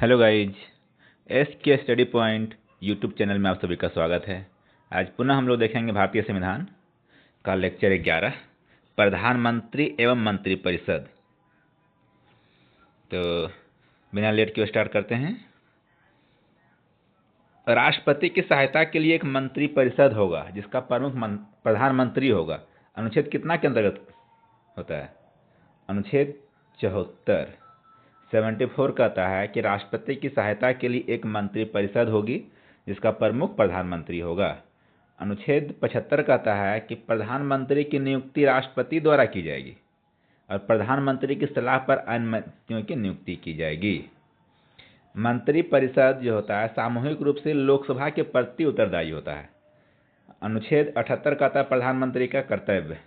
Hello guys, S के study point YouTube channel में आप सभी का स्वागत है। आज पुनः हम लोग देखेंगे भारतीय संविधान का लेक्चर 11, प्रधानमंत्री एवं मंत्रिपरिषद। तो बिना लेट के स्टार्ट करते हैं। राष्ट्रपति की सहायता के लिए एक मंत्रिपरिषद होगा जिसका प्रमुख प्रधानमंत्री होगा। अनुच्छेद कितना के अंतर्गत होता है? अनुच्छेद 74 कहता है कि राष्ट्रपति की सहायता के लिए एक मंत्रिपरिषद होगी जिसका प्रमुख प्रधानमंत्री होगा। अनुच्छेद 75 कहता है कि प्रधानमंत्री की नियुक्ति राष्ट्रपति द्वारा की जाएगी और प्रधानमंत्री की सलाह पर अन्य मंत्रियों की नियुक्ति की जाएगी। मंत्रिपरिषद जो होता है सामूहिक रूप से लोकसभा के प्रति उत्तरदायी होता है। अनुच्छेद 78 कहता है प्रधानमंत्री का कर्तव्य।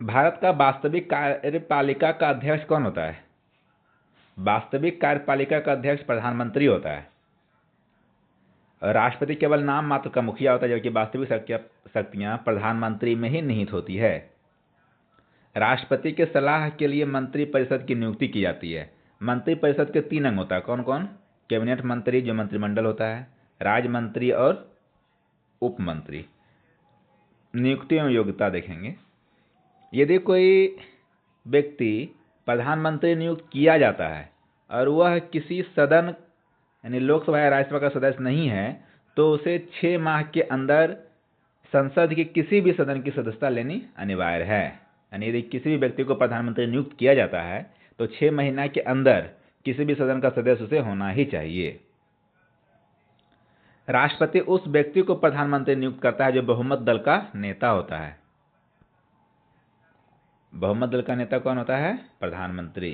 भारत का वास्तविक कार्यपालिका का अध्यक्ष कौन होता है? वास्तविक कार्यपालिका का अध्यक्ष प्रधानमंत्री होता है। राष्ट्रपति केवल नाम मात्र का मुखिया होता है, जबकि वास्तविक शक्तियां प्रधानमंत्री में ही निहित होती है। राष्ट्रपति के सलाह के लिए मंत्रिपरिषद की नियुक्ति की जाती है। मंत्रिपरिषद के 3 अंग होता है। कौन कौन? कैबिनेट मंत्री जो मंत्रिमंडल होता है, राज्य मंत्री और उप मंत्री। नियुक्ति एवं योग्यता देखेंगे। यदि कोई व्यक्ति प्रधानमंत्री नियुक्त किया जाता है और वह किसी सदन यानी लोकसभा या राज्यसभा का सदस्य नहीं है तो उसे 6 माह के अंदर संसद के किसी भी सदन की सदस्यता लेनी अनिवार्य है। यानी यदि किसी भी व्यक्ति को प्रधानमंत्री नियुक्त किया जाता है तो 6 महीना के अंदर किसी भी सदन का सदस्य उसे होना ही चाहिए। राष्ट्रपति उस व्यक्ति को प्रधानमंत्री नियुक्त करता है जो बहुमत दल का नेता होता है। बहुमत दल का नेता कौन होता है? प्रधानमंत्री।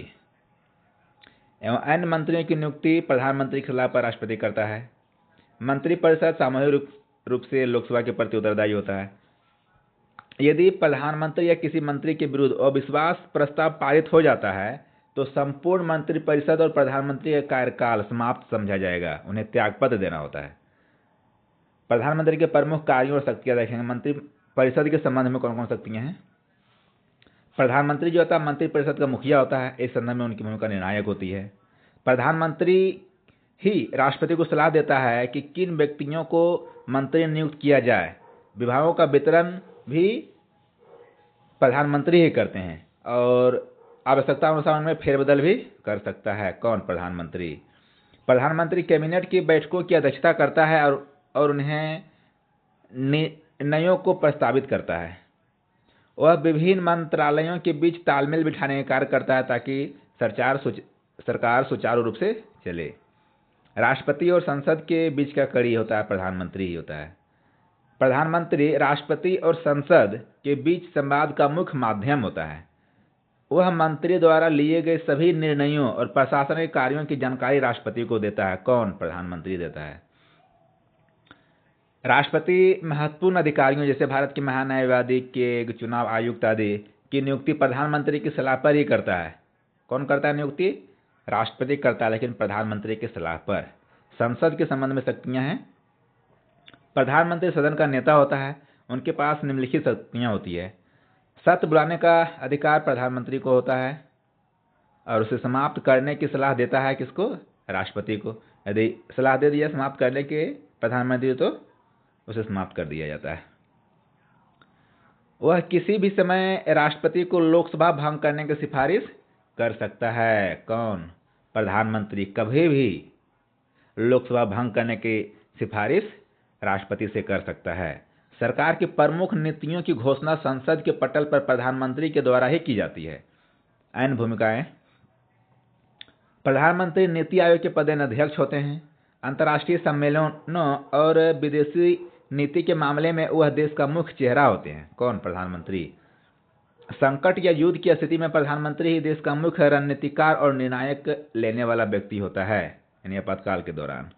एवं अन्य मंत्रियों की नियुक्ति प्रधानमंत्री की सलाह पर राष्ट्रपति करता है। मंत्रिपरिषद सामूहिक रूप से लोकसभा के प्रति उत्तरदायी होता है। यदि प्रधानमंत्री या किसी मंत्री के विरुद्ध अविश्वास प्रस्ताव पारित हो जाता है तो संपूर्ण मंत्रिपरिषद और प्रधानमंत्री का कार्यकाल समाप्त समझा जाएगा। उन्हें त्यागपत्र देना होता है। प्रधानमंत्री के प्रमुख कार्यों और शक्तियां देखेंगे। मंत्रिपरिषद के संबंध में कौन कौन शक्तियां हैं? प्रधानमंत्री जो होता है मंत्रिपरिषद का मुखिया होता है। इस संदर्भ में उनकी भूमिका निर्णायक होती है। प्रधानमंत्री ही राष्ट्रपति को सलाह देता है कि किन व्यक्तियों को मंत्री नियुक्त किया जाए। विभागों का वितरण भी प्रधानमंत्री ही करते हैं और आवश्यकता अनुसार उनमें फेरबदल भी कर सकता है। कौन? प्रधानमंत्री। प्रधानमंत्री कैबिनेट की बैठकों की अध्यक्षता करता है और उन्हें निर्णयों को प्रस्तावित करता है। वह विभिन्न मंत्रालयों के बीच तालमेल बिठाने का कार्य करता है ताकि सरकार सुचारू रूप से चले। राष्ट्रपति और संसद के बीच का कड़ी होता है प्रधानमंत्री ही होता है। प्रधानमंत्री राष्ट्रपति और संसद के बीच संवाद का मुख्य माध्यम होता है। वह मंत्री द्वारा लिए गए सभी निर्णयों और प्रशासनिक कार्यों की जानकारी राष्ट्रपति को देता है। कौन? प्रधानमंत्री देता है। राष्ट्रपति महत्वपूर्ण अधिकारियों जैसे भारत के महान्यायवादी के चुनाव आयुक्त आदि की नियुक्ति प्रधानमंत्री की सलाह पर ही करता है। कौन करता है नियुक्ति? राष्ट्रपति करता है, लेकिन प्रधानमंत्री की सलाह पर। संसद के संबंध में शक्तियां हैं। प्रधानमंत्री सदन का नेता होता है। उनके पास निम्नलिखित शक्तियां होती है। सत्र बुलाने का अधिकार प्रधानमंत्री को होता है और उसे समाप्त करने की सलाह देता है किसको? राष्ट्रपति को। यदि सलाह दे दिया समाप्त करने के प्रधानमंत्री तो उसे समाप्त कर दिया जाता है। वह किसी भी समय राष्ट्रपति को लोकसभा भंग करने की सिफारिश कर सकता है। कौन? प्रधानमंत्री कभी भी लोकसभा भंग करने की सिफारिश राष्ट्रपति से कर सकता है। सरकार की प्रमुख नीतियों की घोषणा संसद के पटल पर प्रधानमंत्री के द्वारा ही की जाती है। अन्य भूमिकाएं। प्रधानमंत्री नीति आयोग के पदेन अध्यक्ष होते हैं। अंतर्राष्ट्रीय सम्मेलनों और विदेशी नीति के मामले में वह देश का मुख्य चेहरा होते हैं। कौन? प्रधानमंत्री। संकट या युद्ध की स्थिति में प्रधानमंत्री ही देश का मुख्य रणनीतिकार और निर्णायक लेने वाला व्यक्ति होता है, यानी आपातकाल के दौरान।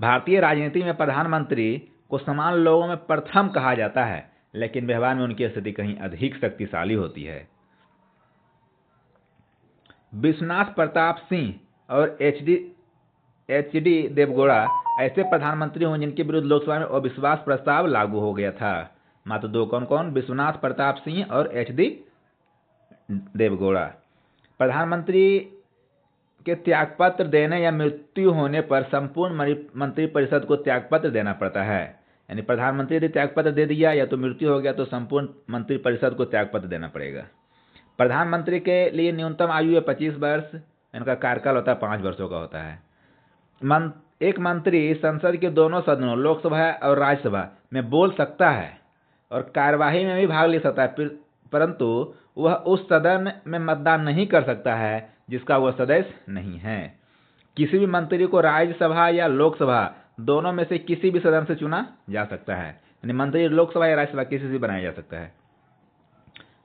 भारतीय राजनीति में प्रधानमंत्री को समान लोगों में प्रथम कहा जाता है, लेकिन व्यवहार में उनकी स्थिति कहीं अधिक शक्तिशाली होती है। विश्वनाथ प्रताप सिंह और एच.डी. देवगौड़ा ऐसे प्रधानमंत्री हों जिनके विरुद्ध लोकसभा में अविश्वास प्रस्ताव लागू हो गया था। मात्र 2। कौन कौन? विश्वनाथ प्रताप सिंह और एच.डी. देवगौड़ा। प्रधानमंत्री के त्यागपत्र देने या मृत्यु होने पर संपूर्ण मंत्रिपरिषद को त्यागपत्र देना पड़ता है। यानी प्रधानमंत्री यदि त्यागपत्र दे दिया या तो मृत्यु हो गया तो संपूर्ण मंत्रिपरिषद को त्यागपत्र देना पड़ेगा। प्रधानमंत्री के लिए न्यूनतम आयु है 25 वर्ष, इनका कार्यकाल होता है 5 वर्षों का होता है। एक मंत्री संसद के दोनों सदनों लोकसभा और राज्यसभा में बोल सकता है और कार्यवाही में भी भाग ले सकता है, परंतु वह उस सदन में मतदान नहीं कर सकता है जिसका वह सदस्य नहीं है। किसी भी मंत्री को राज्यसभा या लोकसभा दोनों में से किसी भी सदन से चुना जा सकता है। यानी मंत्री लोकसभा या राज्यसभा किसी से बनाया जा सकता है।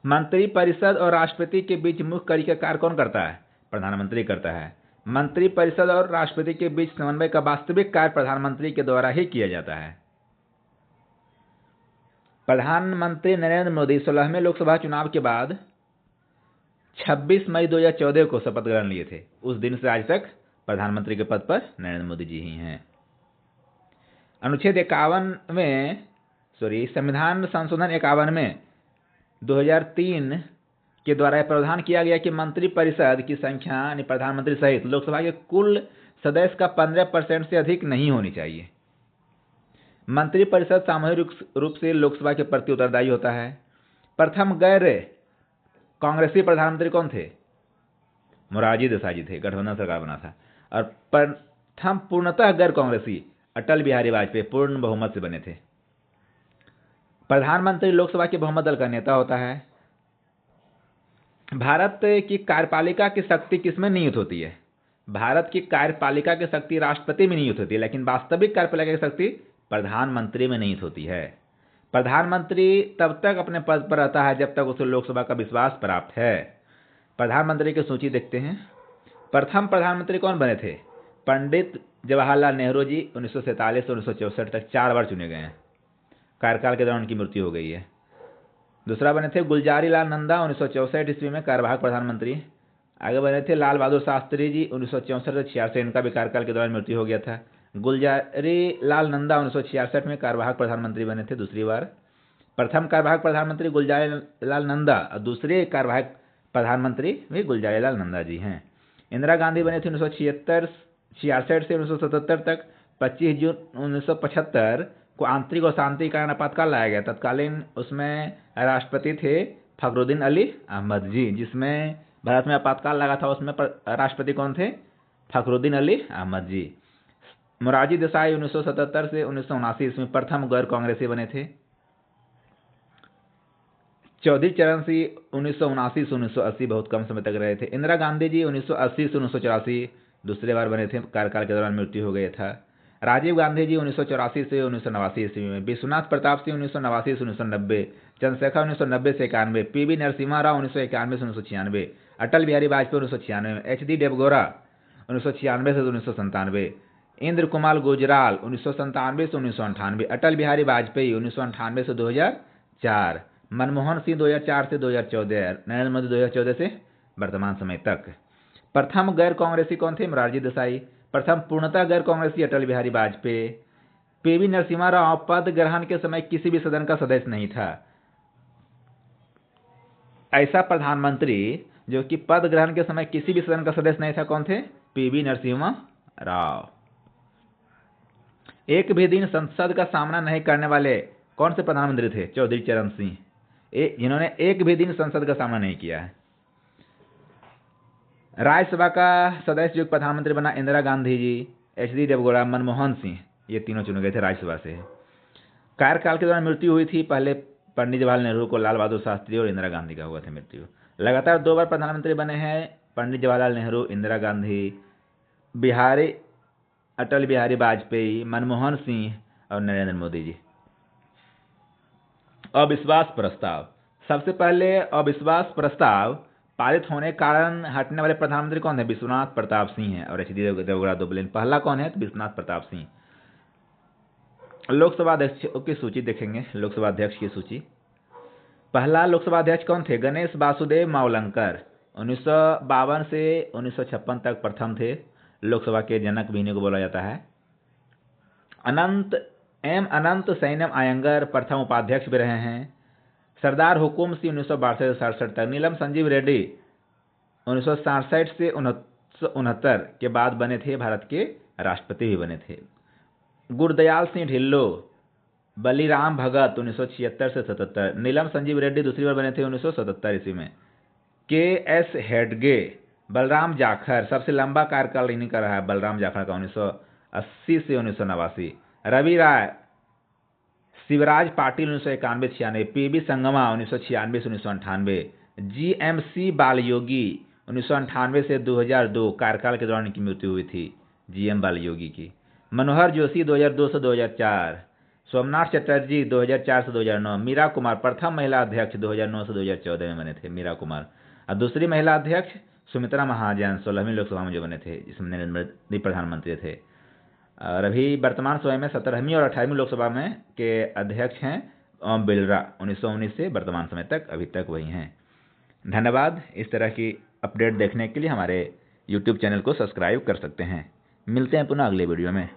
मंत्रिपरिषद और राष्ट्रपति के बीच मुख्य कड़ी का कार्य कौन करता है? प्रधानमंत्री करता है। मंत्रिपरिषद और राष्ट्रपति के बीच समन्वय का वास्तविक कार्य प्रधानमंत्री के द्वारा ही किया जाता है। प्रधानमंत्री नरेंद्र मोदी 16वें लोकसभा चुनाव के बाद 26 मई 2014 को शपथ ग्रहण लिए थे। उस दिन से आज तक प्रधानमंत्री के पद पर नरेंद्र मोदी जी ही हैं। अनुच्छेद 51 में संविधान संशोधन 51 में 2003 के द्वारा यह प्रावधान किया गया कि मंत्रिपरिषद की संख्या यानी प्रधानमंत्री सहित लोकसभा के कुल सदस्य का 15% से अधिक नहीं होनी चाहिए। मंत्रिपरिषद सामूहिक रूप से लोकसभा के प्रति उत्तरदायी होता है। प्रथम गैर कांग्रेसी प्रधानमंत्री कौन थे? मोरारजी देसाई जी थे, गठबंधन सरकार बना था। और प्रथम पूर्णतः गैर कांग्रेसी अटल बिहारी वाजपेयी पूर्ण बहुमत से बने थे। प्रधानमंत्री लोकसभा के बहुमत दल का नेता होता है। भारत की कार्यपालिका की शक्ति किसमें निहित होती है? भारत की कार्यपालिका की शक्ति राष्ट्रपति में निहित होती है, लेकिन वास्तविक कार्यपालिका की शक्ति प्रधानमंत्री में निहित होती है। प्रधानमंत्री तब तक अपने पद पर रहता है जब तक उसे लोकसभा का विश्वास प्राप्त है। प्रधानमंत्री की सूची देखते हैं। प्रथम प्रधानमंत्री कौन बने थे? पंडित जवाहरलाल नेहरू जी 1947 से 1964 तक 4 बार चुने गए हैं। कार्यकाल के दौरान उनकी मृत्यु हो गई है। दूसरा बने थे गुलजारी लाल नंदा 1964 ईस्वी में कार्यवाहक प्रधानमंत्री। आगे बने थे लाल बहादुर शास्त्री जी 1964 से 66, इनका भी कार्यकाल के दौरान मृत्यु हो गया था। गुलजारी लाल नंदा 1966 में कार्यवाहक प्रधानमंत्री बने थे दूसरी बार। प्रथम कार्यवाहक प्रधानमंत्री गुलजारी लाल नंदा और दूसरे कार्यवाहक प्रधानमंत्री भी गुलजारी लाल नंदा जी हैं। इंदिरा गांधी बने थे 1966 से 1977 तक। 25 जून 1975 को आंतरिक और शांति कारण आपातकाल लाया गया। तत्कालीन उसमें राष्ट्रपति थे फखरुद्दीन अली अहमद जी। जिसमें भारत में आपातकाल लगा था उसमें राष्ट्रपति कौन थे? फखरुद्दीन अली अहमद जी। मोरारजी देसाई 1977 से 1979 ईस्वी में प्रथम गैर कांग्रेसी बने थे। चौधरी चरण सिंह 1979 से 1980 बहुत कम समय तक रहे थे। इंदिरा गांधी जी 1980 से 1984 दूसरे बार बने थे, कार्यकाल के दौरान मृत्यु हो गया था। राजीव गांधी जी 1984 से 1989 ईस्वी में। विश्वनाथ प्रताप सिंह 1989 से 1990। चंद्रशेखर 1990 से 91। पीवी नरसिम्हा राव 1991 से 1996। अटल बिहारी वाजपेयी 1996 में। एच डी देवगौड़ा 1996 से 1997। इंद्र कुमार गुजराल 1997 से 1998। अटल बिहारी वाजपेयी 1998 से 2004। मनमोहन सिंह 2004 से 2014। नरेंद्र मोदी 2014 से वर्तमान समय तक। प्रथम गैर कांग्रेसी कौन थे? मोरारजी देसाई। प्रथम पूर्णतः गैर कांग्रेसी अटल बिहारी वाजपेयी। पीवी नरसिम्हा राव पद ग्रहण के समय किसी भी सदन का सदस्य नहीं था। ऐसा प्रधानमंत्री जो कि पद ग्रहण के समय किसी भी सदन का सदस्य नहीं था कौन थे? पीवी नरसिम्हा राव। एक भी दिन संसद का सामना नहीं करने वाले कौन से प्रधानमंत्री थे? चौधरी चरण सिंह, जिन्होंने एक भी दिन संसद का सामना नहीं किया है। राज्यसभा का सदस्य जो प्रधानमंत्री बना इंदिरा गांधी जी, एच डी देवगौड़ा, मनमोहन सिंह, ये तीनों चुने गए थे राज्यसभा से। कार्यकाल के दौरान मृत्यु हुई थी, पहले पंडित जवाहरलाल नेहरू को, लाल बहादुर शास्त्री और इंदिरा गांधी का हुआ था मृत्यु। लगातार 2 बार प्रधानमंत्री बने हैं पंडित जवाहरलाल नेहरू, इंदिरा गांधी, अटल बिहारी वाजपेयी, मनमोहन सिंह और नरेंद्र मोदी जी। अविश्वास प्रस्ताव। सबसे पहले अविश्वास प्रस्ताव पारित होने के कारण हटने वाले प्रधानमंत्री कौन है? विश्वनाथ प्रताप सिंह है और एच डी देवगौड़ा दुबले। पहला कौन है? तो विश्वनाथ प्रताप सिंह। लोकसभा अध्यक्षों की सूची देखेंगे। लोकसभा अध्यक्ष की सूची। पहला लोकसभा अध्यक्ष कौन थे? गणेश वासुदेव मावलंकर 1952 से 1956 तक प्रथम थे। लोकसभा के जनक भी इन्हीं को बोला जाता है। अनंत सैन्यम आयंगर प्रथम उपाध्यक्ष भी रहे हैं। सरदार हुकुम सिंह 1962 से 67 तक। नीलम संजीव रेड्डी 1967 से 1969 के बाद बने थे, भारत के राष्ट्रपति भी बने थे। गुरदयाल सिंह ढिल्लो, बलीराम भगत 1976 से 77, नीलम संजीव रेड्डी दूसरी बार बने थे 1977 ईस्वी में। के एस हेडगे, बलराम जाखर, सबसे लंबा कार्यकाल इन्हीं का रहा है बलराम जाखर का, 1980 से 1989। रवि राय, शिवराज पाटिल 1991-96, पीबी संगमा 1996 से 1998, जीएमसी बालयोगी 1998 से 2002, कार्यकाल के दौरान इनकी मृत्यु हुई थी जीएम बालयोगी की। मनोहर जोशी 2002 से 2004, सोमनाथ चटर्जी 2004 से 2009, मीरा कुमार प्रथम महिला अध्यक्ष 2009 से 2014 में बने थे मीरा कुमार, और दूसरी महिला अध्यक्ष सुमित्रा महाजन 16वीं लोकसभा में जो बने थे, जिसमें नरेंद्र मोदी प्रधानमंत्री थे। और अभी वर्तमान समय में 17वीं और 18वीं लोकसभा में के अध्यक्ष हैं ओम बिरला, 1919 से वर्तमान समय तक अभी तक वही हैं। धन्यवाद। इस तरह की अपडेट देखने के लिए हमारे YouTube चैनल को सब्सक्राइब कर सकते हैं। मिलते हैं पुनः अगले वीडियो में।